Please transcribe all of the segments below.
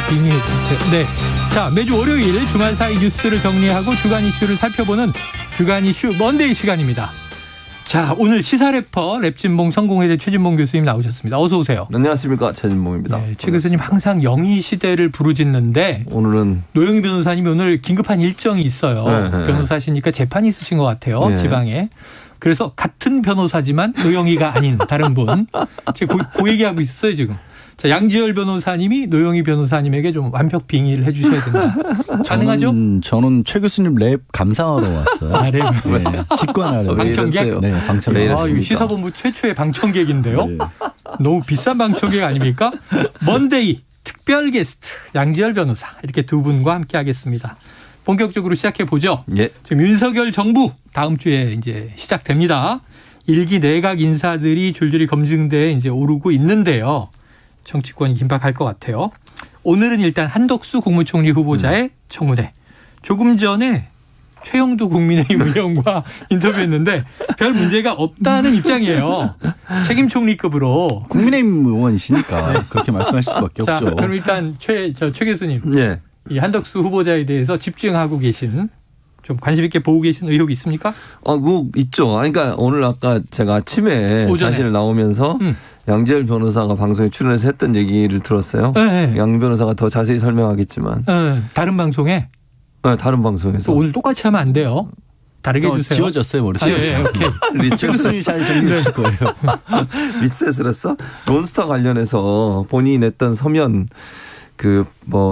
빙의. 네. 자, 매주 월요일 주말 사이 뉴스를 정리하고 주간 이슈를 살펴보는 주간 이슈 먼데이 시간입니다. 자, 오늘 시사래퍼 랩진봉 성공회대 최진봉 교수님 나오셨습니다. 어서 오세요. 안녕하십니까, 최진봉입니다. 네, 최 교수님 항상 영희 시대를 부르짖는데 오늘은 노영희 변호사님이 오늘 긴급한 일정이 있어요. 네. 변호사시니까 재판이 있으신 것 같아요. 네. 지방에. 그래서 같은 변호사지만 노영희가 아닌 다른 분. 제가 그 얘기하고 있었어요, 지금. 자, 양지열 변호사님이 노영희 변호사님에게 좀 완벽 빙의를 해 주셔야 된다. 가능하죠? 저는 최 교수님 랩 감상하러 왔어요. 아, 네. 네, 직관하러. 방청객? 네, 방청객. 아, 이거 시사본부 최초의 방청객인데요. 네. 너무 비싼 방청객 아닙니까? 먼데이 특별 게스트 양지열 변호사 이렇게 두 분과 함께 하겠습니다. 본격적으로 시작해 보죠. 예. 지금 윤석열 정부 다음 주에 이제 시작됩니다. 일기 내각 인사들이 줄줄이 검증대에 이제 오르고 있는데요. 정치권이 긴박할 것 같아요. 오늘은 일단 한덕수 국무총리 후보자의 청문회. 조금 전에 최영도 국민의힘 의원과 인터뷰했는데 별 문제가 없다는 입장이에요. 책임 총리급으로. 국민의힘 의원이시니까 그렇게 말씀하실 수밖에 자, 없죠. 그럼 일단 최 교수님. 예. 이 한덕수 후보자에 대해서 집중하고 계신 좀 관심 있게 보고 계신 의혹이 있습니까? 뭐 있죠. 그러니까 오늘 아까 제가 아침에 오전에. 사실 나오면서 양재열 변호사가 방송에 출연해서 했던 얘기를 들었어요. 네. 양 변호사가 더 자세히 설명하겠지만 다른 방송에 다른 방송에서 또 오늘 똑같이 하면 안 돼요. 다르게 해주세요. 지워졌어요, 머릿속에. 예, 오케이. 최 교수님이 잘 정리해 주실 거예요. 리셋을 했어? 론스타 관련해서 본인이 냈던 서면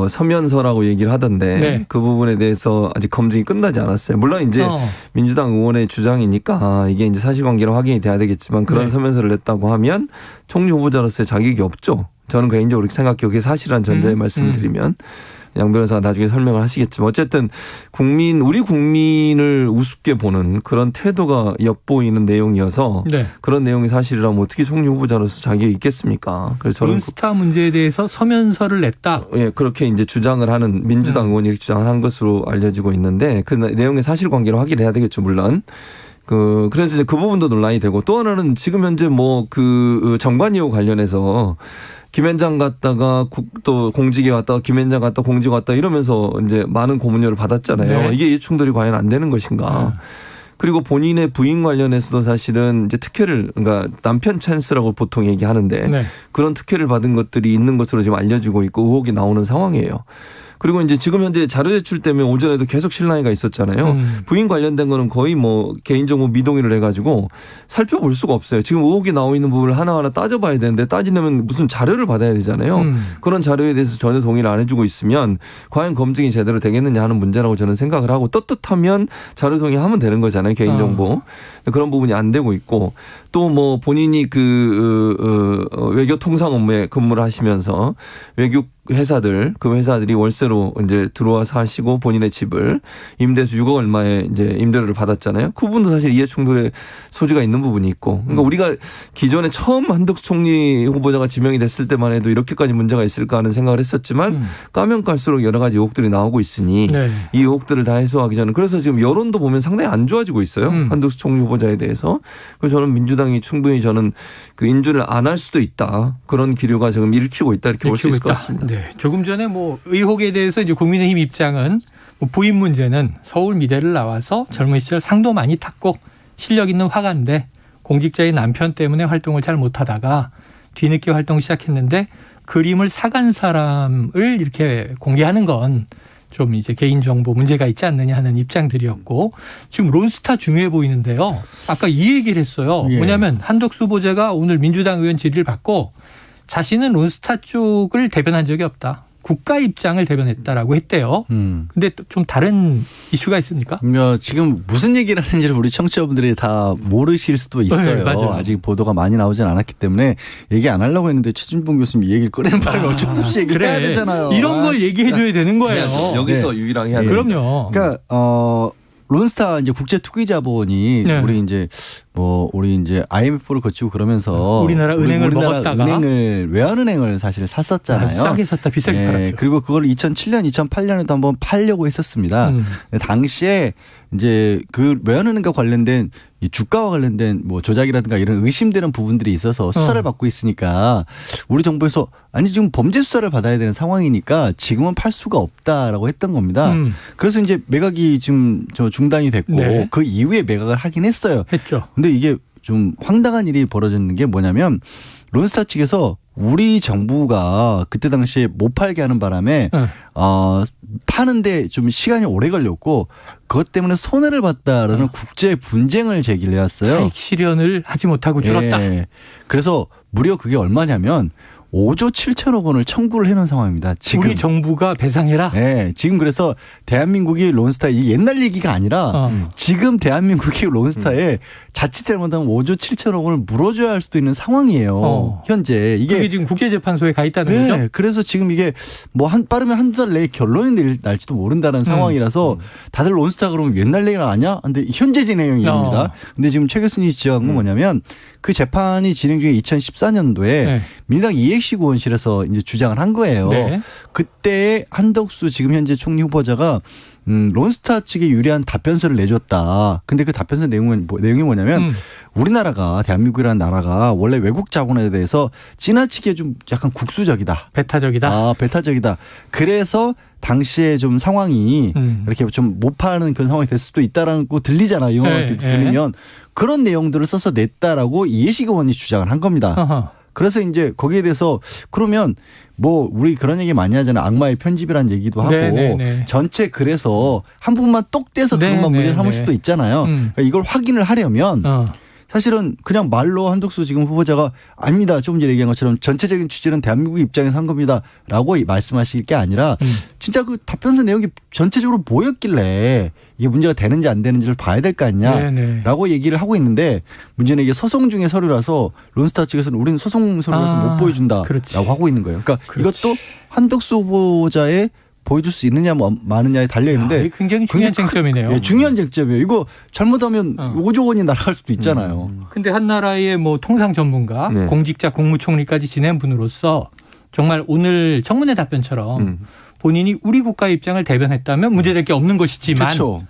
서면서라고 얘기를 하던데 네. 그 부분에 대해서 아직 검증이 끝나지 않았어요. 물론 이제 민주당 의원의 주장이니까 이게 이제 사실관계로 확인이 돼야 되겠지만 그런 네. 서면서를 냈다고 하면 총리 후보자로서의 자격이 없죠. 저는 개인적으로 그렇게 생각해요. 그게 사실한 전제에 말씀을 드리면. 양 변호사가 나중에 설명을 하시겠지만 어쨌든 우리 국민을 우습게 보는 그런 태도가 엿보이는 내용이어서 네. 그런 내용이 사실이라면 어떻게 총리 후보자로서 자격이 있겠습니까? 그래서 저는 론스타 문제에 대해서 서면서를 냈다. 예, 그렇게 이제 주장을 하는 민주당 의원이 주장을 한 것으로 알려지고 있는데 그 내용의 사실관계를 확인해야 되겠죠, 물론. 그래서 이제 그 부분도 논란이 되고 또 하나는 지금 현재 정관이호 관련해서 김현장 갔다가 또 공직에 왔다가 김현장 갔다 공직 왔다 이러면서 이제 많은 고문료를 받았잖아요. 네. 이게 이해충돌이 과연 안 되는 것인가. 그리고 본인의 부인 관련해서도 사실은 이제 특혜를 그러니까 남편 찬스라고 보통 얘기하는데 네. 그런 특혜를 받은 것들이 있는 것으로 지금 알려지고 있고 의혹이 나오는 상황이에요. 그리고 이제 지금 현재 자료 제출 때문에 오전에도 계속 실랑이가 있었잖아요. 부인 관련된 거는 거의 개인정보 미동의를 해가지고 살펴볼 수가 없어요. 지금 의혹이 나오고 있는 부분을 하나하나 따져봐야 되는데 따지려면 무슨 자료를 받아야 되잖아요. 그런 자료에 대해서 전혀 동의를 안 해주고 있으면 과연 검증이 제대로 되겠느냐 하는 문제라고 저는 생각을 하고 떳떳하면 자료 동의하면 되는 거잖아요. 개인정보. 그런 부분이 안 되고 있고 또 본인이 외교통상 업무에 근무를 하시면서 외교 그 회사들이 월세로 이제 들어와서 하시고 본인의 집을 임대수 6억 얼마에 이제 임대료를 받았잖아요. 그 부분도 사실 이해충돌의 소지가 있는 부분이 있고. 그러니까 우리가 기존에 처음 한덕수 총리 후보자가 지명이 됐을 때만 해도 이렇게까지 문제가 있을까 하는 생각을 했었지만 까면 깔수록 여러 가지 의혹들이 나오고 있으니 네. 이 의혹들을 다 해소하기 전에 그래서 지금 여론도 보면 상당히 안 좋아지고 있어요. 한덕수 총리 후보자에 대해서. 그래서 저는 민주당이 충분히 인준을 안 할 수도 있다. 그런 기류가 지금 일으키고 있다 이렇게 볼 수 있을 것 같습니다. 네. 조금 전에 의혹에 대해서 이제 국민의힘 입장은 부인 문제는 서울 미대를 나와서 젊은 시절 상도 많이 탔고 실력 있는 화가인데 공직자의 남편 때문에 활동을 잘 못하다가 뒤늦게 활동 시작했는데 그림을 사간 사람을 이렇게 공개하는 건 좀 이제 개인정보 문제가 있지 않느냐 하는 입장들이었고 지금 론스타 중요해 보이는데요. 아까 이 얘기를 했어요. 예. 뭐냐면 한덕수 후보자가 오늘 민주당 의원 질의를 받고 자신은 론스타 쪽을 대변한 적이 없다. 국가 입장을 대변했다라고 했대요. 근데 좀 다른 이슈가 있습니까? 지금 무슨 얘기를 하는지를 우리 청취자분들이 다 모르실 수도 있어요. 네, 맞아요. 아직 보도가 많이 나오진 않았기 때문에 얘기 안 하려고 했는데 최진봉 교수님 이 얘기를 꺼낸 바람에 어쩔 수 없이 얘기를 해야 되잖아요. 이런 걸 얘기해 줘야 되는 거예요. 여기서 유일하게 해야 돼요. 그럼요. 그러니까 론스타 이제 국제 투기 자본이 네. 우리 이제 IMF를 거치고 그러면서 우리나라 은행을 먹었다가 은행을 외환은행을 사실 샀었잖아요. 싸게 샀다 비싸게 팔았죠. 그리고 그걸 2007년, 2008년에도 한번 팔려고 했었습니다. 당시에 이제 그 외환은행과 관련된 이 주가와 관련된 뭐 조작이라든가 이런 의심되는 부분들이 있어서 수사를 받고 있으니까 우리 정부에서 아니 지금 범죄 수사를 받아야 되는 상황이니까 지금은 팔 수가 없다라고 했던 겁니다. 그래서 이제 매각이 지금 중단이 됐고 네. 그 이후에 매각을 하긴 했어요. 했죠. 근데 이게 좀 황당한 일이 벌어졌는 게 뭐냐면 론스타 측에서 우리 정부가 그때 당시에 못 팔게 하는 바람에 파는데 좀 시간이 오래 걸렸고 그것 때문에 손해를 봤다라는 국제 분쟁을 제기를 해왔어요. 차익 실현을 하지 못하고 줄었다. 예. 그래서 무려 그게 얼마냐면 5조 7천억 원을 청구를 해놓은 상황입니다. 지금. 우리 정부가 배상해라. 네, 지금 그래서 대한민국이 론스타 이 옛날 얘기가 아니라 지금 대한민국이 론스타에 자칫 잘못하면 5조 7천억 원을 물어줘야 할 수도 있는 상황이에요. 현재 이게 지금 국제재판소에 가 있다는 네, 거죠. 그래서 지금 이게 뭐 빠르면 한두 달 내에 결론이 날지도 모른다는 상황이라서 다들 론스타 그러면 옛날 얘기가 아니야? 근데 현재 진행 얘기입니다. 근데 지금 최 교수님이 지적한 건 뭐냐면 그 재판이 진행 중에 2014년도에 네. 민주당 이해식 의원실에서 이제 주장을 한 거예요. 네. 그때 한덕수 지금 현재 총리 후보자가 론스타 측에 유리한 답변서를 내줬다. 근데 그 답변서 내용이 뭐냐면 우리나라가 대한민국이라는 나라가 원래 외국 자본에 대해서 지나치게 좀 약간 국수적이다. 배타적이다. 배타적이다. 그래서 당시에 좀 상황이 이렇게 좀 못 파는 그런 상황이 될 수도 있다라고 들리잖아요. 이거 들리면 그런 내용들을 써서 냈다라고 이해식 의원이 주장을 한 겁니다. 어허. 그래서 그래서 이제 거기에 대해서 그러면 뭐 우리 그런 얘기 많이 하잖아요. 악마의 편집이라는 얘기도 하고 네네네. 전체 글에서 한 부분만 똑 떼서 그것만 문제 삼을 수도 있잖아요. 그러니까 이걸 확인을 하려면 사실은 그냥 말로 한덕수 지금 후보자가 아닙니다. 조금 전에 얘기한 것처럼 전체적인 취지는 대한민국 입장에서 한 겁니다. 라고 말씀하실 게 아니라 진짜 그 답변서 내용이 전체적으로 뭐였길래 이게 문제가 되는지 안 되는지를 봐야 될 거 아니냐라고 얘기를 하고 있는데 문제는 이게 소송 중에 서류라서 론스타 측에서는 우리는 소송 서류라서 못 보여준다라고 그렇지. 하고 있는 거예요. 그러니까 그렇지. 이것도 한덕수 후보자의 보여줄 수 있느냐 마느냐에 달려 있는데 굉장히 중요한 쟁점이네요. 예, 중요한 쟁점이에요. 이거 잘못하면 5조 원이 날아갈 수도 있잖아요. 근데 한 나라의 뭐 통상 전문가, 네. 공직자, 국무총리까지 지낸 분으로서 정말 오늘 청문회 답변처럼 본인이 우리 국가 입장을 대변했다면 문제될 게 없는 것이지만 그렇죠.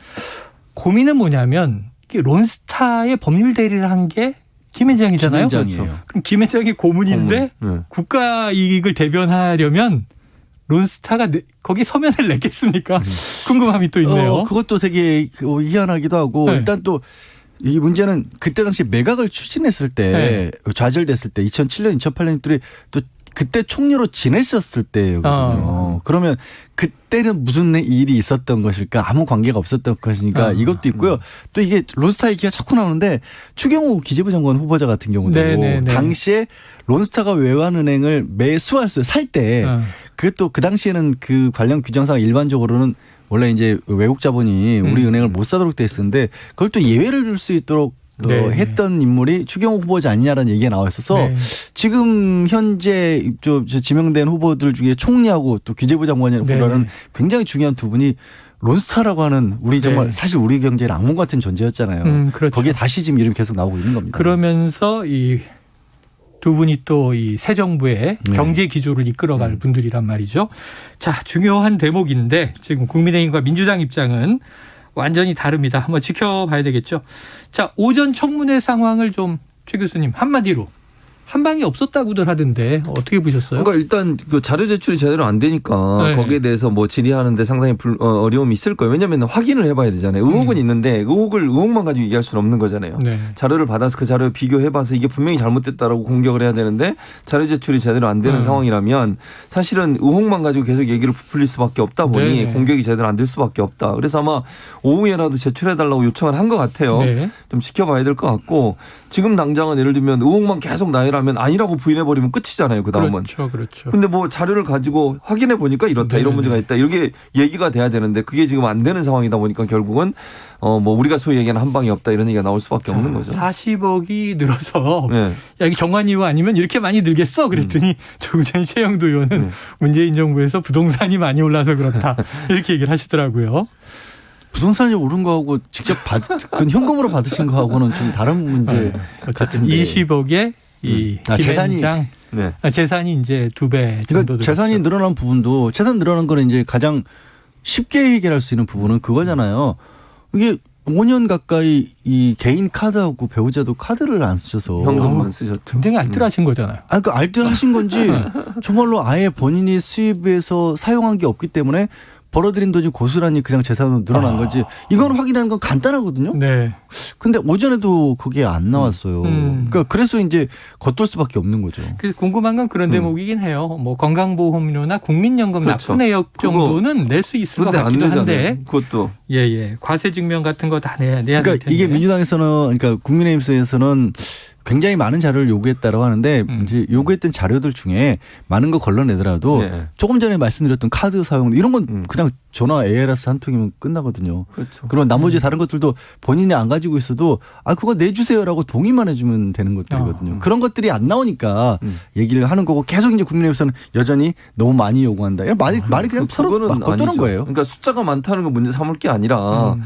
고민은 뭐냐면 이게 론스타의 법률 대리를 한 게 김앤장이잖아요. 김앤장이에요. 그럼 김앤장이 고문인데 고문. 네. 국가 이익을 대변하려면 론스타가 거기 서면을 냈겠습니까? 궁금함이 또 있네요. 그것도 되게 희한하기도 하고 네. 일단 또 이 문제는 그때 당시 매각을 추진했을 때 좌절됐을 때 2007년 2008년들이 또 그때 총리로 지냈었을 때거든요. 그러면 그때는 무슨 일이 있었던 것일까? 아무 관계가 없었던 것이니까 이것도 있고요. 또 이게 론스타 얘기가 자꾸 나오는데 추경호 기재부 장관 후보자 같은 경우도 당시에 론스타가 외환은행을 매수했어요. 살 때 그것도 그 당시에는 그 관련 규정상 일반적으로는 원래 이제 외국 자본이 우리 은행을 못 사도록 돼 있었는데 그걸 또 예외를 줄 수 있도록 했던 인물이 추경호 후보자 아니냐라는 얘기가 나와 있어서 지금 현재 지명된 후보들 중에 총리하고 또 기재부 장관이라는 굉장히 중요한 두 분이 론스타라고 하는 우리 정말 사실 우리 경제의 악몽 같은 존재였잖아요. 그렇죠. 거기에 다시 지금 이름이 계속 나오고 있는 겁니다. 그러면서 이 두 분이 또 이 새 정부의 경제 기조를 이끌어갈 분들이란 말이죠. 자, 중요한 대목인데 지금 국민의힘과 민주당 입장은 완전히 다릅니다. 한번 지켜봐야 되겠죠. 자, 오전 청문회 상황을 좀 최 교수님 한마디로. 한 방이 없었다고들 하던데 어떻게 보셨어요? 그러니까 일단 그 자료 제출이 제대로 안 되니까 거기에 대해서 뭐 질의하는데 상당히 어려움이 있을 거예요. 왜냐하면 확인을 해봐야 되잖아요. 의혹은 있는데 의혹만 가지고 얘기할 수는 없는 거잖아요. 자료를 받아서 그 자료 비교해봐서 이게 분명히 잘못됐다라고 공격을 해야 되는데 자료 제출이 제대로 안 되는 상황이라면 사실은 의혹만 가지고 계속 얘기를 부풀릴 수밖에 없다 보니 공격이 제대로 안 될 수밖에 없다. 그래서 아마 오후에라도 제출해달라고 요청을 한 것 같아요. 좀 지켜봐야 될 것 같고 지금 당장은 예를 들면 의혹만 계속 나열하면 아니라고 부인해버리면 끝이잖아요. 그 다음은. 그렇죠. 근데 뭐 자료를 가지고 확인해 보니까 이렇다. 이런 문제가 있다. 이렇게 얘기가 돼야 되는데 그게 지금 안 되는 상황이다 보니까 결국은 뭐 우리가 소위 얘기하는 한 방이 없다 이런 얘기가 나올 수밖에 없는 거죠. 40억이 늘어서 야 이게 정관이유 아니면 이렇게 많이 늘겠어? 그랬더니 조금 전 최영도 의원은 문재인 정부에서 부동산이 많이 올라서 그렇다. 이렇게 얘기를 하시더라고요. 부동산이 오른 거하고 직접 그 현금으로 받으신 거하고는 좀 다른 문제 같은데. 20억에 이 재산이 이제 2배 정도 그러니까 재산이 늘어난 부분도 재산 늘어난 거는 이제 가장 쉽게 해결할 수 있는 부분은 그거잖아요. 이게 5년 가까이 이 개인 카드하고 배우자도 카드를 안 쓰셔서 현금만 쓰셨죠. 굉장히 알뜰하신 거잖아요. 그 알뜰하신 건지 정말로 아예 본인이 수입에서 사용한 게 없기 때문에 벌어들인 돈이 고스란히 그냥 재산으로 늘어난 건지 이건 확인하는 건 간단하거든요. 네. 근데 오전에도 그게 안 나왔어요. 그러니까 그래서 이제 겉돌 수밖에 없는 거죠. 그래서 궁금한 건 그런 대목이긴 해요. 뭐 건강보험료나 국민연금 그렇죠. 납부 내역 정도는 낼 수 있을 것 근데 안 같기도 되잖아요. 한데. 그것도. 예. 과세 증명 같은 거 다 내야 될 그러니까 텐데. 이게 민주당에서는 그러니까 국민의힘에서는 굉장히 많은 자료를 요구했다고 하는데 이제 요구했던 자료들 중에 많은 거 걸러내더라도 네. 조금 전에 말씀드렸던 카드 사용 이런 건 그냥 전화 ARS 한 통이면 끝나거든요. 그렇죠. 그럼 나머지 다른 것들도 본인이 안 가지고 있어도 그거 내주세요라고 동의만 해주면 되는 것들이거든요. 그런 것들이 안 나오니까 얘기를 하는 거고 계속 이제 국민의힘에서는 여전히 너무 많이 요구한다. 말이 그냥 서로 그거는 막 겉도는 아니죠. 거예요. 그러니까 숫자가 많다는 걸 문제 삼을 게 아니라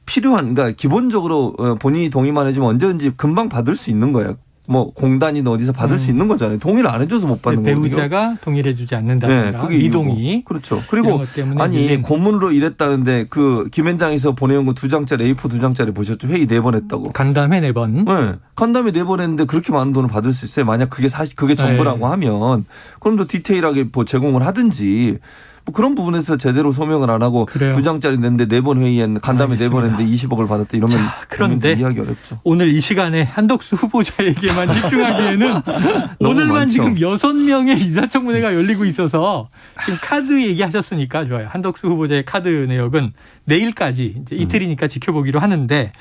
필요한, 그러니까 기본적으로 본인이 동의만 해주면 언제든지 금방 받을 수 있는 거예요. 뭐 공단이든 어디서 받을 수 있는 거잖아요. 동의를 안 해줘서 못 받는 거거든요. 배우자가 동의를 해주지 않는다든가. 네, 그게 미동의. 이유고. 그렇죠. 이런 그리고 것 때문에 아니 밀린. 고문으로 일했다는데 그 김현장에서 보내온 거 2장짜리 A4 2장짜리 보셨죠? 회의 4번 했다고. 간담회 4번. 네. 간담회 4번 했는데 그렇게 많은 돈을 받을 수 있어요. 만약 그게 그게 전부라고 하면 그럼 더 디테일하게 뭐 제공을 하든지 뭐 그런 부분에서 제대로 소명을 안 하고 그래요. 2장짜리 냈는데 4번 회의했는데 간담회 알겠습니다. 4번 했는데 20억을 받았다 이러면 그런데 이해하기 어렵죠. 오늘 이 시간에 한덕수 후보자에게만 집중하기에는 오늘만 많죠. 지금 6명의 인사청문회가 열리고 있어서 지금 카드 얘기하셨으니까 좋아요. 한덕수 후보자의 카드 내역은 내일까지 이제 이틀이니까 지켜보기로 하는데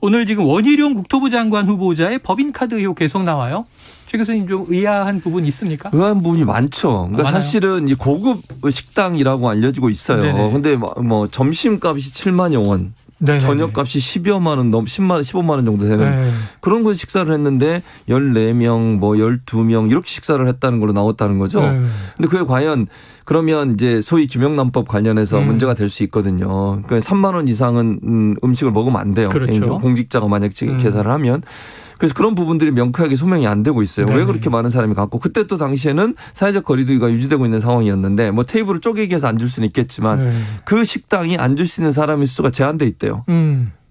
오늘 지금 원희룡 국토부 장관 후보자의 법인카드 의혹 계속 나와요. 최 교수님 좀 의아한 부분 있습니까? 의아한 부분이 많죠. 그러니까 많아요? 사실은 이 고급 식당이라고 알려지고 있어요. 네네. 근데 뭐 점심값이 7만여 원, 네네네. 저녁값이 10여만 원, 10만 원, 15만 원 정도 되는 네. 그런 곳에 식사를 했는데 14명, 뭐 12명 이렇게 식사를 했다는 걸로 나왔다는 거죠. 네. 근데 그게 과연 그러면 이제 소위 김영란법 관련해서 문제가 될 수 있거든요. 그러니까 3만 원 이상은 음식을 먹으면 안 돼요. 그렇죠. 개인적으로 공직자가 만약 계산을 하면. 그래서 그런 부분들이 명쾌하게 소명이 안 되고 있어요. 네. 왜 그렇게 많은 사람이 갖고 그때 또 당시에는 사회적 거리두기가 유지되고 있는 상황이었는데 뭐 테이블을 쪼개기 해서 앉을 수는 있겠지만 네. 그 식당이 앉을 수 있는 사람의 수가 제한돼 있대요.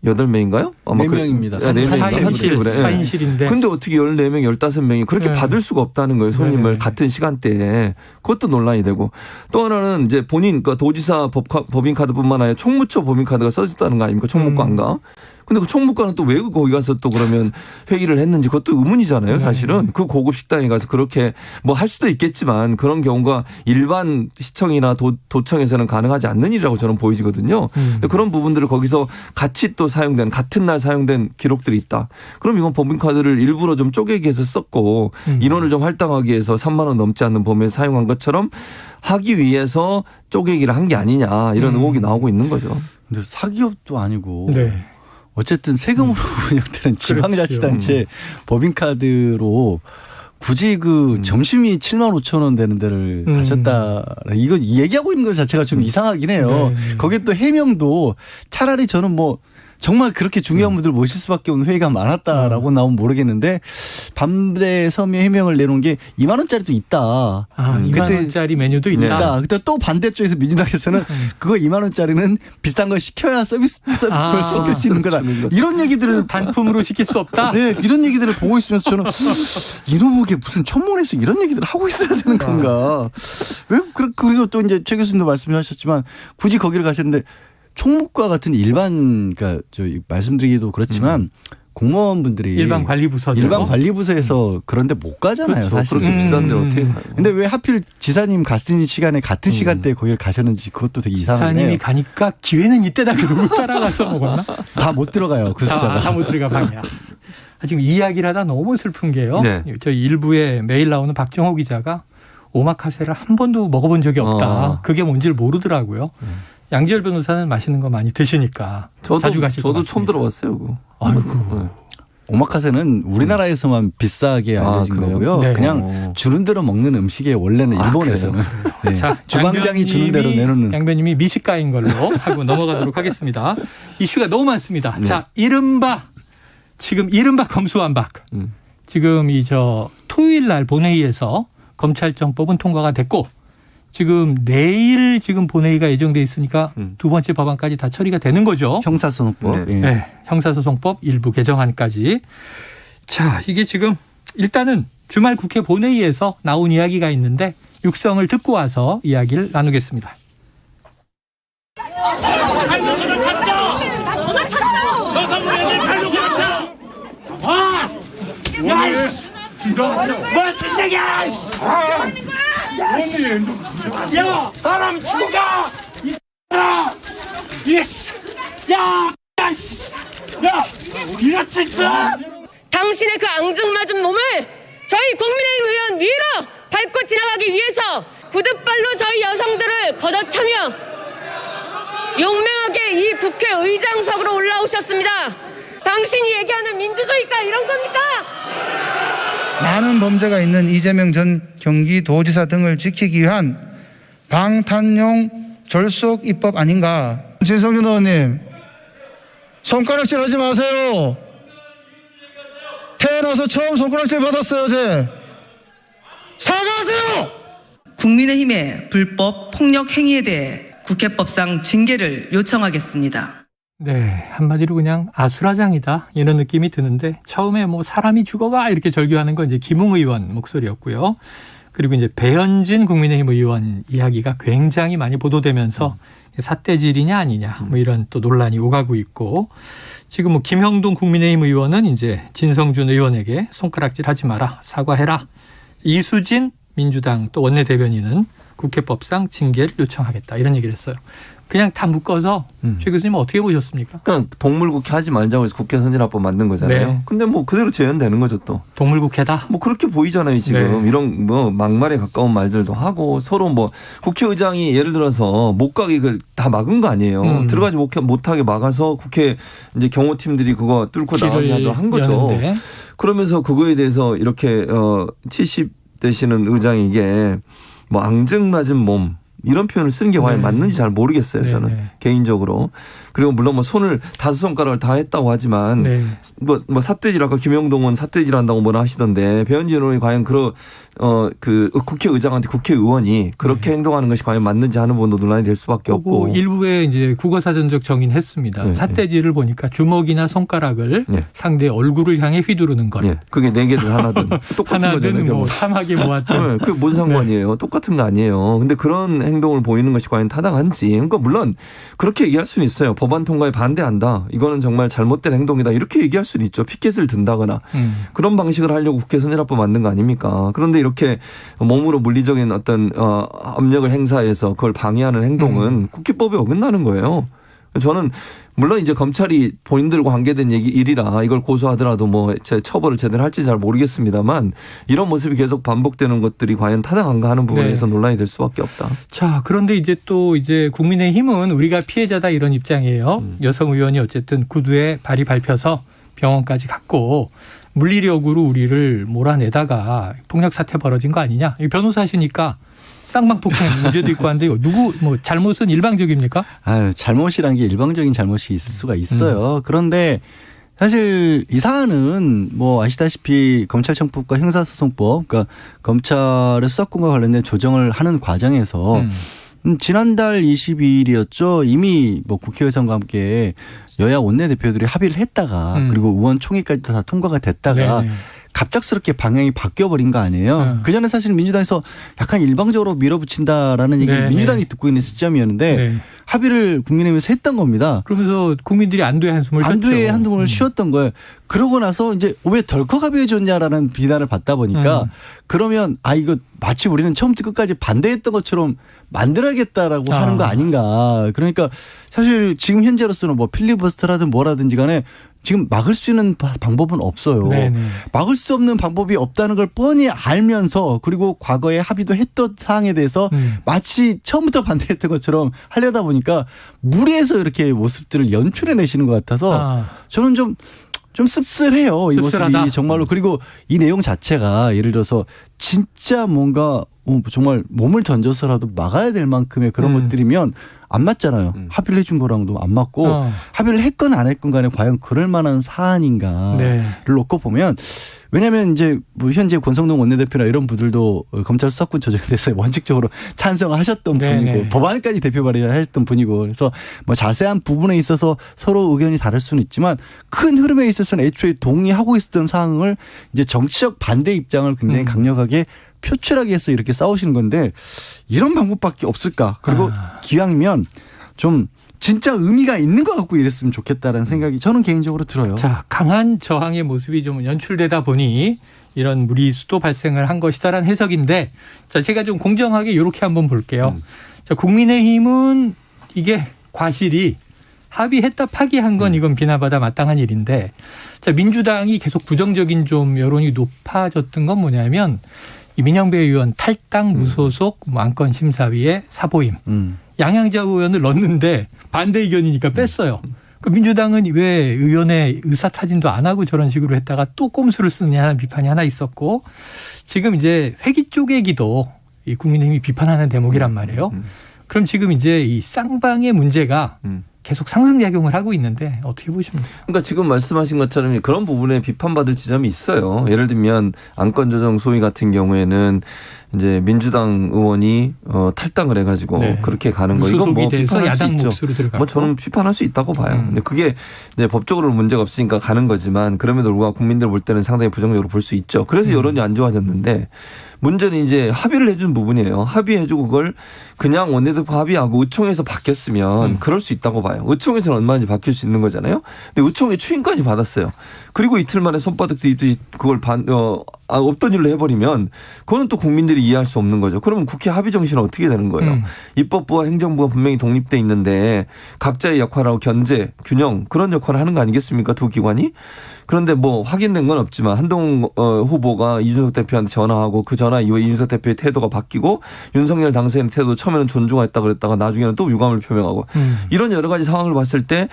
8명인가요? 4명입니다. 4명인가? 한 테이블에. 4인실인데. 근데 어떻게 14명, 15명이 그렇게 네. 받을 수가 없다는 거예요. 손님을 네네. 같은 시간대에. 그것도 논란이 되고. 또 하나는 이제 본인, 그러니까 도지사 법인카드뿐만 아니라 총무처 법인카드가 써졌다는 거 아닙니까? 총무과인가? 근데 그 총무과는 또 왜 거기 가서 또 그러면 회의를 했는지 그것도 의문이잖아요. 사실은. 그 고급 식당에 가서 그렇게 뭐 할 수도 있겠지만 그런 경우가 일반 시청이나 도청에서는 가능하지 않는 일이라고 저는 보이거든요. 근데 그런 부분들을 거기서 같이 또 사용된 같은 날 사용된 기록들이 있다. 그럼 이건 법인카드를 일부러 좀 쪼개기 해서 썼고 인원을 좀 할당하기 위해서 3만 원 넘지 않는 범위에서 사용한 것처럼 하기 위해서 쪼개기를 한 게 아니냐 이런 의혹이 나오고 있는 거죠. 근데 사기업도 아니고 네. 어쨌든 세금으로 운영되는 지방자치단체 법인카드로 굳이 그 점심이 7만 5천 원 되는 데를 가셨다. 이거 얘기하고 있는 것 자체가 좀 이상하긴 해요. 네. 거기에 또 해명도 차라리 저는 뭐 정말 그렇게 중요한 분들 모실 수밖에 없는 회의가 많았다라고 나오면 모르겠는데 밤새 섬유 해명을 내놓은 게 2만 원짜리도 있다. 2만 원짜리 메뉴도 있다. 그때 또 반대쪽에서 민주당에서는 그거 2만 원짜리는 비싼 걸 시켜야 서비스 시킬 수 있는 거다. 이런 얘기들을 단품으로 시킬 수 없다. 네, 이런 얘기들을 보고 있으면서 저는 이놈에게 무슨 청문회에서 이런 얘기들을 하고 있어야 되는 건가? 왜 그리고 또 이제 최 교수님도 말씀하셨지만 굳이 거기를 가셨는데 총무과 같은 일반 그러니까 저 말씀드리기도 그렇지만 공무원분들이 일반 관리부서죠. 일반 관리부서에서 그런데 못 가잖아요. 그렇죠. 사실. 그렇게 비싼데 어떻게 가요? 근데 왜 하필 지사님 갔은 시간에 같은 시간대에 거기를 가셨는지 그것도 되게 이상하네요. 지사님이 가니까 기회는 이때다 그러고 따라가서 먹었나? 다 못 들어가요. 그 숫자가. 다 못 들어가 방이야. 지금 이야기를 하다 너무 슬픈 게요. 네. 저희 일부에 매일 나오는 박정호 기자가 오마카세를 한 번도 먹어본 적이 없다. 그게 뭔지를 모르더라고요. 양지열 변호사는 맛있는 거 많이 드시니까 자주 가실 것 저도 같습니다. 처음 들어봤어요. 그거. 아이고. 오마카세는 우리나라에서만 비싸게 알려진 그래요? 거고요. 네. 그냥 주는 대로 먹는 음식이에요. 원래는 일본에서는. 네. 자, 주방장이 주는 대로 내놓는. 양변님이 미식가인 걸로 하고 넘어가도록 하겠습니다. 이슈가 너무 많습니다. 네. 자, 이른바 검수완박. 지금 토요일 날 본회의에서 검찰청법은 통과가 됐고 지금 내일 지금 본회의가 예정돼 있으니까 두 번째 법안까지 다 처리가 되는 거죠. 형사소송법. 네. 예. 네, 형사소송법 일부 개정안까지. 자, 이게 지금 일단은 주말 국회 본회의에서 나온 이야기가 있는데 육성을 듣고 와서 이야기를 나누겠습니다. 발목으로 찼어! 여성분들 발목으로 찼어! 와! 야, 이씨! 뭐 진정이야! 이씨! 야! 사람 죽어가! 이 X들아! 이씨! 야! 야! 이씨! 야! 이렇지 있어! 당신의 그 앙증맞은 몸을 저희 국민의힘 의원 위로 밟고 지나가기 위해서 구둣발로 저희 여성들을 걷어차며 용맹하게 이 국회의장석으로 올라오셨습니다. 당신이 얘기하는 민주주의가 이런 겁니까? 많은 범죄가 있는 이재명 전 경기도지사 등을 지키기 위한 방탄용 졸속 입법 아닌가. 진성준 의원님, 손가락질 하지 마세요. 태어나서 처음 손가락질 받았어요, 어제. 사과하세요! 국민의힘의 불법 폭력 행위에 대해 국회법상 징계를 요청하겠습니다. 네, 한마디로 그냥 아수라장이다 이런 느낌이 드는데 처음에 뭐 사람이 죽어가 이렇게 절규하는 건 이제 김웅 의원 목소리였고요. 그리고 이제 배현진 국민의힘 의원 이야기가 굉장히 많이 보도되면서 삿대질이냐 아니냐 뭐 이런 또 논란이 오가고 있고 지금 뭐 김형동 국민의힘 의원은 이제 진성준 의원에게 손가락질 하지 마라 사과해라. 이수진 민주당 또 원내대변인은 국회법상 징계를 요청하겠다 이런 얘기를 했어요. 그냥 다 묶어서 최 교수님 어떻게 보셨습니까? 그냥 동물국회 하지 말자고 해서 국회 선진화법 만든 거잖아요. 네. 근데 뭐 그대로 재현되는 거죠 또. 동물국회다. 뭐 그렇게 보이잖아요 지금. 네. 이런 뭐 막말에 가까운 말들도 하고 서로 뭐 국회의장이 예를 들어서 못 가게 그걸 다 막은 거 아니에요. 들어가지 못하게 막아서 국회 이제 경호팀들이 그거 뚫고 나가게 하도록 한 거죠. 여는데. 그러면서 그거에 대해서 이렇게 70 되시는 의장에게 뭐 앙증맞은 몸 이런 표현을 쓰는 게 과연 네. 맞는지 잘 모르겠어요. 저는 네. 개인적으로. 그리고 물론 뭐 손을 5손가락을 다 했다고 하지만 네. 뭐 삿대질 아까 김영동은 삿대질 한다고 뭐라 하시던데 배현진 의원이 과연 그 국회의장한테 국회의원이 그렇게 행동하는 것이 과연 맞는지 하는 부분도 논란이 될 수밖에 없고. 일부에 이제 국어사전적 정의했습니다. 네, 삿대질을 보니까 주먹이나 손가락을 네. 상대의 얼굴을 향해 휘두르는 것. 예, 그게 4개든 하나든 똑같은 하나든 거잖아요. 뭐 사막에 모았던. 네, 그게 뭔 상관이에요. 똑같은 거 아니에요. 근데 그런 행동을 보이는 것이 과연 타당한지. 그러니까 물론 그렇게 얘기할 수는 있어요. 법안 통과에 반대한다. 이거는 정말 잘못된 행동이다. 이렇게 얘기할 수는 있죠. 피켓을 든다거나. 그런 방식을 하려고 국회 선진화법 만든 거 아닙니까? 그런데 이렇게 몸으로 물리적인 어떤 압력을 행사해서 그걸 방해하는 행동은 국회법에 어긋나는 거예요. 저는 물론 이제 검찰이 본인들과 관계된 일이라 이걸 고소하더라도 뭐 처벌을 제대로 할지 잘 모르겠습니다만 이런 모습이 계속 반복되는 것들이 과연 타당한가 하는 부분에서 네. 논란이 될 수밖에 없다. 자, 그런데 이제 또 이제 국민의힘은 우리가 피해자다 이런 입장이에요. 여성 의원이 어쨌든 구두에 발이 밟혀서 병원까지 갔고 물리력으로 우리를 몰아내다가 폭력 사태 벌어진 거 아니냐. 변호사시니까 쌍방폭행 문제도 있고 한데 누구 뭐 잘못은 일방적입니까? 잘못이란 게 일방적인 잘못이 있을 수가 있어요. 그런데 사실 이 사안은 뭐 아시다시피 검찰청법과 형사소송법, 그러니까 검찰의 수사권과 관련된 조정을 하는 과정에서 지난달 22일이었죠. 이미 뭐 국회의장과 함께 여야 원내대표들이 합의를 했다가 그리고 의원총회까지 다 통과가 됐다가 네네. 갑작스럽게 방향이 바뀌어버린 거 아니에요. 그전에 사실 민주당에서 약간 일방적으로 밀어붙인다라는 얘기를 네네. 민주당이 듣고 있는 시점이었는데 네. 합의를 국민의힘에서 했던 겁니다. 그러면서 국민들이 안도의 한숨을 쉬었죠. 안도의 한동안을 쉬었던 거예요. 그러고 나서 이제 왜 덜컥 합의해 줬냐라는 비난을 받다 보니까 그러면 이거 마치 우리는 처음부터 끝까지 반대했던 것처럼 만들어야겠다라고 하는 거 아닌가. 그러니까 사실 지금 현재로서는 뭐 필리버스터라든 뭐라든지 간에 지금 막을 수 있는 방법은 없어요. 네네. 막을 수 없는 방법이 없다는 걸 뻔히 알면서 그리고 과거에 합의도 했던 사항에 대해서 마치 처음부터 반대했던 것처럼 하려다 보니까 무리해서 이렇게 모습들을 연출해 내시는 것 같아서 저는 좀 씁쓸해요. 이 씁쓸하다. 모습이 정말로. 그리고 이 내용 자체가 예를 들어서 진짜 뭔가 정말 몸을 던져서라도 막아야 될 만큼의 그런 것들이면 안 맞잖아요. 합의를 해준 거랑도 안 맞고 합의를 했건 안 했건 간에 과연 그럴 만한 사안인가를 놓고 보면 왜냐하면 이제 뭐 현재 권성동 원내대표나 이런 분들도 검찰 수사권 조정에 대해서 원칙적으로 찬성하셨던 분이고 법안까지 대표 발의하셨던 분이고 그래서 뭐 자세한 부분에 있어서 서로 의견이 다를 수는 있지만 큰 흐름에 있어서는 애초에 동의하고 있었던 사항을 이제 정치적 반대 입장을 굉장히 강력하게 표출하기 위해서 이렇게 싸우시는 건데 이런 방법밖에 없을까? 그리고 기왕이면 좀 진짜 의미가 있는 것 같고 이랬으면 좋겠다라는 생각이 저는 개인적으로 들어요. 자, 강한 저항의 모습이 좀 연출되다 보니 이런 무리수도 발생을 한 것이다라는 해석인데 자, 제가 좀 공정하게 이렇게 한번 볼게요. 자, 국민의힘은 이게 과실이 합의했다 파기한 건 이건 비난받아 마땅한 일인데 자, 민주당이 계속 부정적인 좀 여론이 높아졌던 건 뭐냐면 이 민영배 의원 탈당 무소속 안건심사위의 사보임. 양양자 의원을 넣었는데 반대 의견이니까 뺐어요. 그 민주당은 왜 의원의 의사타진도 안 하고 저런 식으로 했다가 또 꼼수를 쓰느냐는 비판이 하나 있었고 지금 이제 회기 쪼개기도 이 국민의힘이 비판하는 대목이란 말이에요. 그럼 지금 이제 이 쌍방의 문제가 계속 상승작용을 하고 있는데 어떻게 보십니까? 그러니까 지금 말씀하신 것처럼 그런 부분에 비판받을 지점이 있어요. 예를 들면 안건조정 소위 같은 경우에는 이제 민주당 의원이 탈당을 해가지고 그렇게 가는 거 이건 뭐 비판할 수 있죠. 뭐 저는 비판할 수 있다고 봐요. 근데 그게 이제 법적으로는 문제가 없으니까 가는 거지만 그럼에도 불구하고 국민들 볼 때는 상당히 부정적으로 볼 수 있죠. 그래서 여론이 안 좋아졌는데 문제는 이제 합의를 해준 부분이에요. 합의해주고 그걸 그냥 원내대표 합의하고 의총에서 바뀌었으면 그럴 수 있다고 봐요. 의총에서는 얼마든지 바뀔 수 있는 거잖아요. 근데 의총에 추인까지 받았어요. 그리고 이틀 만에 손바닥 뒤집듯이 그걸 없던 일로 해버리면 그거는 또 국민들이 이해할 수 없는 거죠. 그러면 국회 합의 정신은 어떻게 되는 거예요? 입법부와 행정부가 분명히 독립돼 있는데 각자의 역할하고 견제, 균형 그런 역할을 하는 거 아니겠습니까? 두 기관이. 그런데 뭐 확인된 건 없지만 한동훈 후보가 이준석 대표한테 전화하고 그 전화 이후에 이준석 대표의 태도가 바뀌고 윤석열 당선인 태도 처음에는 존중했다 그랬다가 나중에는 또 유감을 표명하고 이런 여러 가지 상황을 봤을 때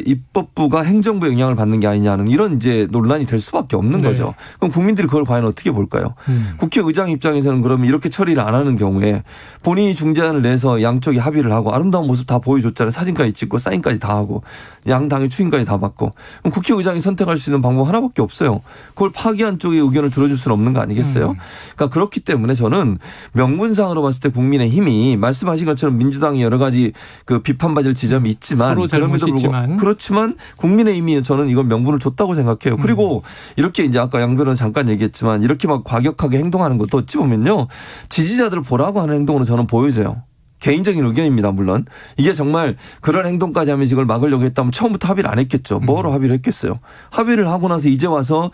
입법부가 행정부의 영향을 받는 게 아니냐는 이런 이제 논란이 될 수밖에 없는 거죠. 그럼 국민들이 그걸 과연 어떻게 볼까요? 국회의장 입장에서는 그러면 이렇게 처리를 안 하는 경우에 본인이 중재안을 내서 양쪽이 합의를 하고 아름다운 모습 다 보여줬잖아요. 사진까지 찍고 사인까지 다 하고 양당의 추인까지 다 받고 그럼 국회의장이 선택할 수 있는 방법 하나밖에 없어요. 그걸 파기한 쪽의 의견을 들어줄 수는 없는 거 아니겠어요? 그러니까 그렇기 때문에 저는 명분상으로 봤을 때 국민의힘이 말씀하신 것처럼 민주당이 여러 가지 그 비판받을 지점이 있지만 그럼에도 불구하고 그렇지만 국민의힘이 저는 이건 명분을 줬다고 생각해요. 그리고 이렇게 이제 아까 양 변호사 잠깐 얘기했지만 이렇게 막 과격하게 행동하는 것도 어찌 보면요 지지자들을 보라고 하는 행동으로 저는 보여져요. 개인적인 의견입니다. 물론 이게 정말 그런 행동까지 하면서 이걸 막으려고 했다면 처음부터 합의를 안 했겠죠. 뭐로 합의를 했겠어요. 합의를 하고 나서 이제 와서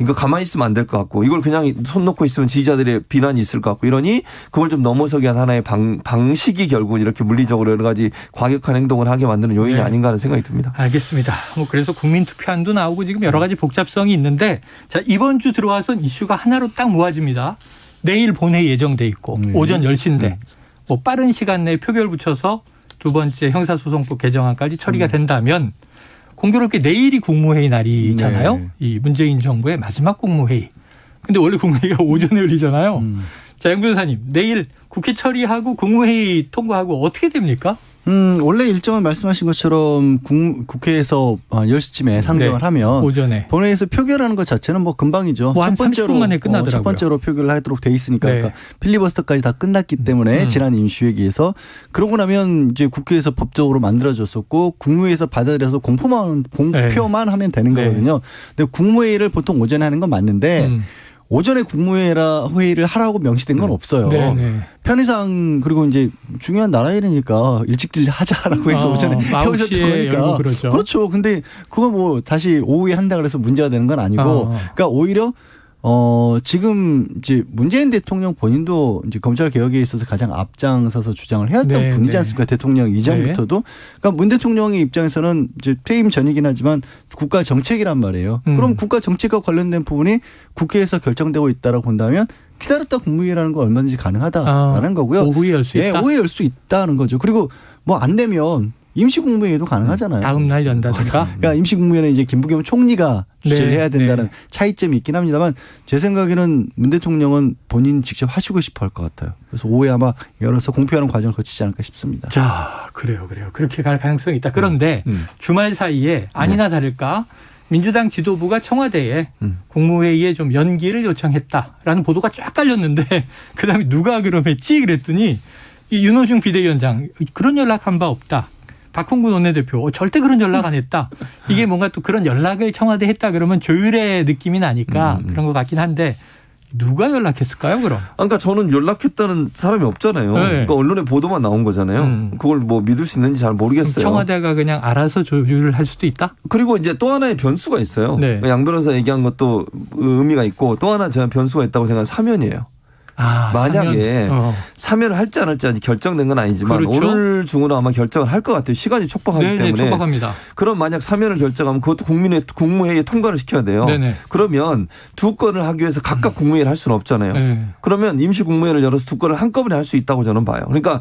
이거 가만히 있으면 안 될 것 같고 이걸 그냥 손 놓고 있으면 지지자들의 비난이 있을 것 같고 이러니 그걸 좀 넘어서기 위한 하나의 방식이 결국 이렇게 물리적으로 여러 가지 과격한 행동을 하게 만드는 요인이 아닌가 하는 생각이 듭니다. 알겠습니다. 뭐 그래서 국민투표안도 나오고 지금 여러 가지 복잡성이 있는데 자 이번 주 들어와선 이슈가 하나로 딱 모아집니다. 내일 본회의 예정돼 있고 오전 10시인데 뭐 빠른 시간 내에 표결 붙여서 두 번째 형사소송법 개정안까지 처리가 된다면 공교롭게 내일이 국무회의 날이잖아요. 이 문재인 정부의 마지막 국무회의. 근데 원래 국무회의가 오전에 열리잖아요. 자, 양 변호사님 내일 국회 처리하고 국무회의 통과하고 어떻게 됩니까? 원래 일정은 말씀하신 것처럼 국회에서 10시쯤에 상정을 하면 오전에 본회의에서 표결하는 것 자체는 뭐 금방이죠. 뭐 첫 번째로 만에 끝나더라고요. 첫 번째로 표결을 하도록 돼 있으니까 그러니까 필리버스터까지 다 끝났기 때문에 지난 임시회기에서 그러고 나면 이제 국회에서 법적으로 만들어졌었고 국무회의에서 받아들여서 공표만 하면 되는 거거든요. 근데 국무회의를 보통 오전에 하는 건 맞는데 오전에 국무회의를 하라고 명시된 건 없어요. 편의상 그리고 이제 중요한 나라 일이니까 일찍들 하자라고 해서 오전에 헤어졌던 거니까. 그렇죠. 근데 그거 뭐 다시 오후에 한다 그래서 문제가 되는 건 아니고 그러니까 오히려 지금 이제 문재인 대통령 본인도 이제 검찰 개혁에 있어서 가장 앞장서서 주장을 해왔던 분이지 않습니까? 대통령 이전부터도. 그러니까 문 대통령의 입장에서는 이제 퇴임 전이긴 하지만 국가 정책이란 말이에요. 그럼 국가 정책과 관련된 부분이 국회에서 결정되고 있다라고 본다면 기다렸다 국무회의라는 건 얼마든지 가능하다라는 거고요. 오후에 열 수 있다. 오후에 열 수 있다는 거죠. 그리고 뭐 안 되면 임시국무회의도 가능하잖아요. 다음 날 연다든가. 그러니까 임시국무회는 이제 김부겸 총리가 주재를 네, 해야 된다는 네. 차이점이 있긴 합니다만 제 생각에는 문 대통령은 본인 직접 하시고 싶어 할 것 같아요. 그래서 오후에 아마 열어서 공표하는 과정을 거치지 않을까 싶습니다. 자, 그래요. 그렇게 갈 가능성이 있다. 그런데 주말 사이에 아니나 다를까 민주당 지도부가 청와대에 국무회의에 좀 연기를 요청했다라는 보도가 쫙 깔렸는데 그다음에 누가 그러면 그랬더니 이 윤호중 비대위원장 그런 연락한 바 없다. 박홍근 원내대표 절대 그런 연락 안 했다. 이게 뭔가 또 그런 연락을 청와대에 했다 그러면 조율의 느낌이 나니까 그런 것 같긴 한데 누가 연락했을까요, 그럼? 그러니까 저는 연락했다는 사람이 없잖아요. 네. 그러니까 언론에 보도만 나온 거잖아요. 그걸 뭐 믿을 수 있는지 잘 모르겠어요. 청와대가 그냥 알아서 조율을 할 수도 있다? 그리고 이제 또 하나의 변수가 있어요. 네. 양 변호사 얘기한 것도 의미가 있고 또 하나 제가 변수가 있다고 생각하는 사면이에요. 만약에 사면을 할지 안 할지 아직 결정된 건 아니지만 그렇죠. 오늘 중으로 아마 결정을 할 것 같아요. 시간이 촉박하기 네네, 때문에. 촉박합니다. 그럼 만약 사면을 결정하면 그것도 국무회의에 통과를 시켜야 돼요. 네네. 그러면 두 건을 하기 위해서 각각 국무회의를 할 수는 없잖아요. 네. 그러면 임시 국무회의를 열어서 두 건을 한꺼번에 할 수 있다고 저는 봐요. 그러니까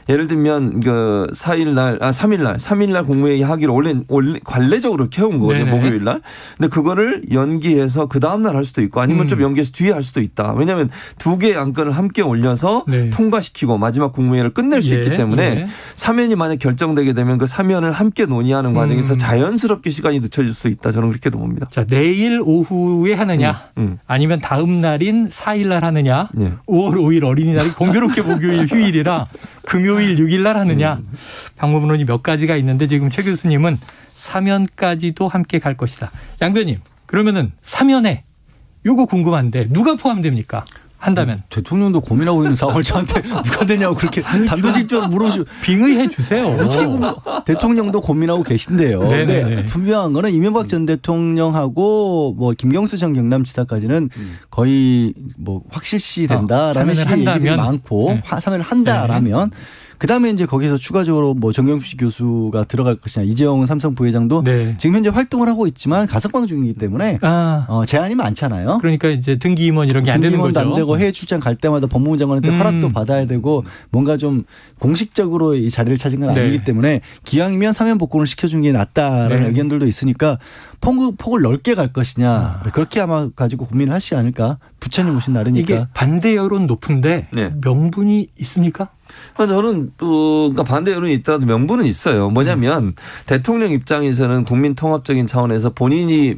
예를 들면 그 3일날 국무회의 하기로 원래 관례적으로 이렇게 해온 거거든요. 네네. 목요일 날. 근데 그거를 연기해서 그 다음 날 할 수도 있고 아니면 좀 연기해서 뒤에 할 수도 있다. 왜냐하면 두 개의 안건을 함께 올려서 네. 통과시키고 마지막 국무회의를 끝낼 수 있기 때문에 사면이 만약 결정되게 되면 그 사면을 함께 논의하는 과정에서 자연스럽게 시간이 늦춰질 수 있다. 저는 그렇게도 봅니다. 자, 내일 오후에 하느냐 아니면 다음 날인 4일 날 하느냐 5월 5일 어린이날이 공교롭게 목요일 휴일이라 금요일 6일 날 하느냐 방법론이 몇 가지가 있는데 지금 최 교수님은 사면까지도 함께 갈 것이다. 양 변호사님 그러면은 사면에 요거 궁금한데 누가 포함됩니까? 한다면. 대통령도 고민하고 있는 상황을 저한테 누가 되냐고 그렇게 단도직입적으로 물어보시고 빙의해 주세요. 어떻게 보면 대통령도 고민하고 계신데요. 네네네. 근데 분명한 거는 이명박 전 대통령하고 뭐 김경수 전 경남지사까지는 거의 뭐 확실시 된다라는 식의 얘기들이 많고 사면을 한다라면 그다음에 이제 거기서 추가적으로 뭐 정경심 교수가 들어갈 것이냐 이재용 삼성 부회장도 지금 현재 활동을 하고 있지만 가석방 중이기 때문에 제한이 많잖아요. 그러니까 이제 등기 임원 이런 게 안 되는 거죠. 등기 임원도 안 되고 해외 출장 갈 때마다 법무부 장관한테 허락도 받아야 되고 뭔가 좀 공식적으로 이 자리를 찾은 건 아니기 때문에 기왕이면 사면 복권을 시켜주는 게 낫다라는 의견들도 있으니까 폭을 넓게 갈 것이냐 그렇게 아마 가지고 고민을 하시지 않을까. 부처님 오신 날이니까. 이게 반대 여론 높은데 명분이 있습니까? 저는 그러니까 반대 여론이 있더라도 명분은 있어요. 뭐냐면 대통령 입장에서는 국민 통합적인 차원에서 본인이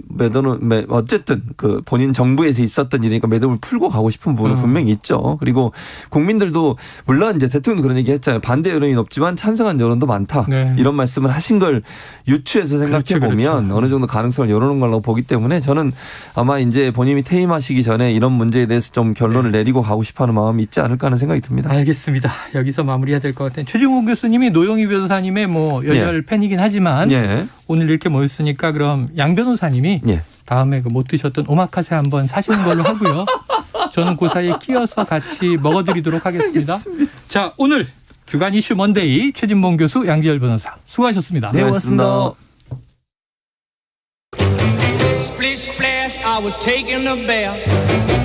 어쨌든 그 본인 정부에서 있었던 일이니까 매듭을 풀고 가고 싶은 부분은 분명히 있죠. 그리고 국민들도 물론 이제 대통령도 그런 얘기 했잖아요. 반대 여론이 높지만 찬성한 여론도 많다. 이런 말씀을 하신 걸 유추해서 생각해 보면 어느 정도 가능성을 열어놓은 걸로 보기 때문에 저는 아마 이제 본인이 퇴임하시기 전에 이런 문제에 대해서 좀 결론을 내리고 가고 싶어하는 마음이 있지 않을까 하는 생각이 듭니다. 알겠습니다. 여기서 마무리해야 될 것 같아요. 최진봉 교수님이 노영희 변호사님의 뭐 열혈 팬이긴 하지만 오늘 이렇게 모였으니까 그럼 양 변호사님이 다음에 그 못 드셨던 오마카세 한번 사시는 걸로 하고요. 저는 그 사이에 끼어서 같이 먹어드리도록 하겠습니다. 알겠습니다. 자, 오늘 주간 이슈 먼데이 최진봉 교수 양지열 변호사 수고하셨습니다. 네, 고맙습니다. Splish splash, I was taking a bath.